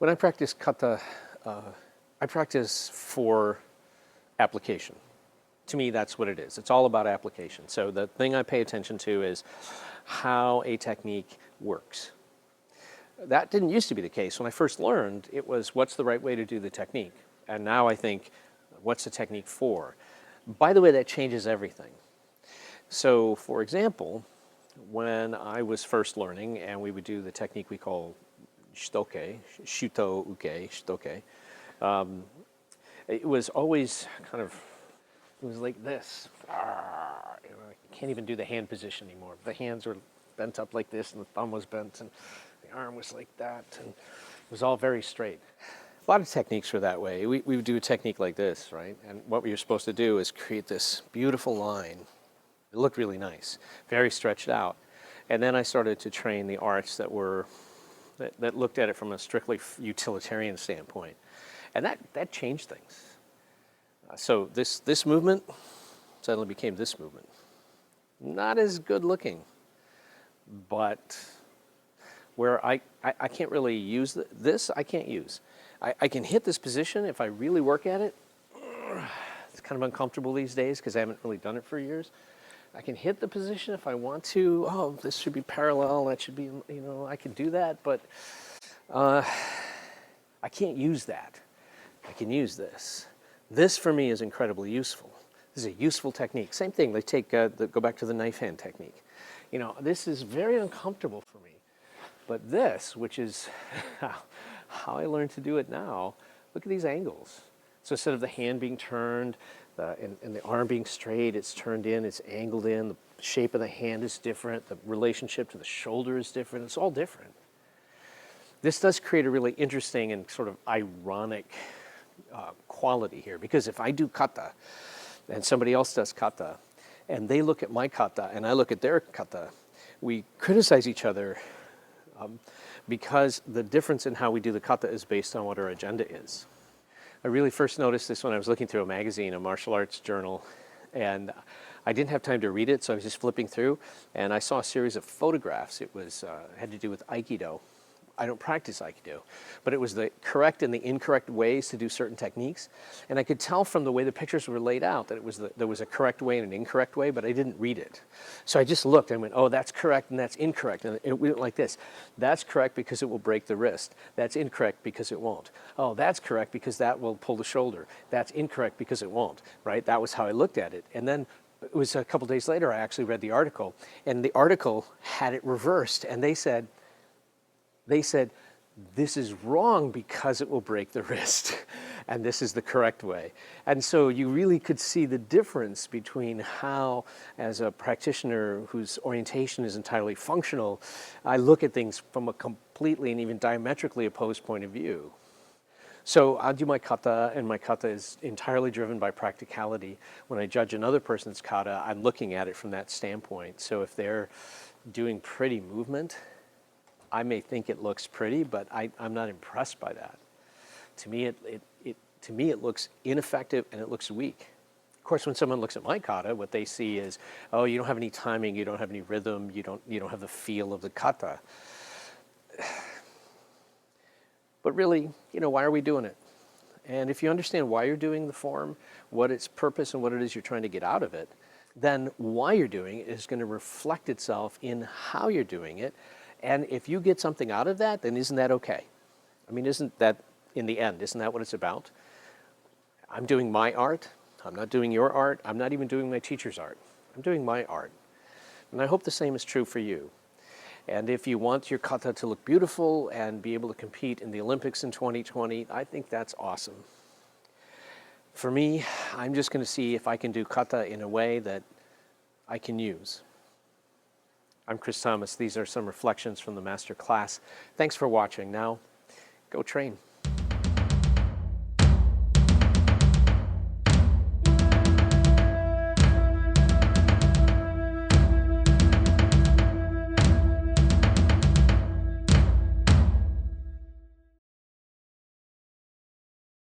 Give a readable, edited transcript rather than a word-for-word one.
When I practice kata, I practice for application. To me, that's what it is. It's all about application. So the thing I pay attention to is how a technique works. That didn't used to be the case. When I first learned, it was what's the right way to do the technique? And now I think, what's the technique for? By the way, that changes everything. So for example, when I was first learning and we would do the technique we call shitoke, shuto uke, shitoke, it was always kind of, it was like this. I can't even do the hand position anymore. The hands were bent up like this and the thumb was bent and the arm was like that, and it was all very straight. A lot of techniques were that way. We would do a technique like this, right? And what we were supposed to do is create this beautiful line. It looked really nice, very stretched out. And then I started to train the arts that looked at it from a strictly utilitarian standpoint. And that changed things. So this movement suddenly became this movement. Not as good looking, but where I can't really use this, I can't use. I can hit this position if I really work at it. It's kind of uncomfortable these days because I haven't really done it for years. I can hit the position if I want to. Oh, this should be parallel, that should be, you know, I can do that, but I can't use that. I can use this. This for me is incredibly useful. This is a useful technique. Same thing, they take, go back to the knife hand technique. You know, this is very uncomfortable for me. But this, which is how I learned to do it now, look at these angles. So instead of the hand being turned and the arm being straight, it's turned in, it's angled in, the shape of the hand is different, the relationship to the shoulder is different, it's all different. This does create a really interesting and sort of ironic quality here, because if I do kata and somebody else does kata and they look at my kata and I look at their kata, we criticize each other because the difference in how we do the kata is based on what our agenda is. I really first noticed this when I was looking through a magazine, a martial arts journal, and I didn't have time to read it, so I was just flipping through, and I saw a series of photographs. It was had to do with Aikido. I don't practice Aikido, but it was the correct and the incorrect ways to do certain techniques. And I could tell from the way the pictures were laid out that there was a correct way and an incorrect way, but I didn't read it. So I just looked and went, oh, that's correct and that's incorrect. And it went like this. That's correct because it will break the wrist. That's incorrect because it won't. Oh, that's correct because that will pull the shoulder. That's incorrect because it won't, right? That was how I looked at it. And then it was a couple days later, I actually read the article, and the article had it reversed, and they said, this is wrong because it will break the wrist, and this is the correct way. And so you really could see the difference between how, as a practitioner whose orientation is entirely functional, I look at things from a completely and even diametrically opposed point of view. So I do my kata, and my kata is entirely driven by practicality. When I judge another person's kata, I'm looking at it from that standpoint. So if they're doing pretty movement, I may think it looks pretty, but I'm not impressed by that. To me, it looks ineffective and it looks weak. Of course, when someone looks at my kata, what they see is, oh, you don't have any timing, you don't have any rhythm, you don't have the feel of the kata. But really, you know, why are we doing it? And if you understand why you're doing the form, what its purpose and what it is you're trying to get out of it, then why you're doing it is going to reflect itself in how you're doing it. And if you get something out of that, then isn't that okay? I mean, isn't that, in the end, isn't that what it's about? I'm doing my art. I'm not doing your art. I'm not even doing my teacher's art. I'm doing my art. And I hope the same is true for you. And if you want your kata to look beautiful and be able to compete in the Olympics in 2020, I think that's awesome. For me, I'm just going to see if I can do kata in a way that I can use. I'm Chris Thomas. These are some reflections from the master class. Thanks for watching. Now, go train.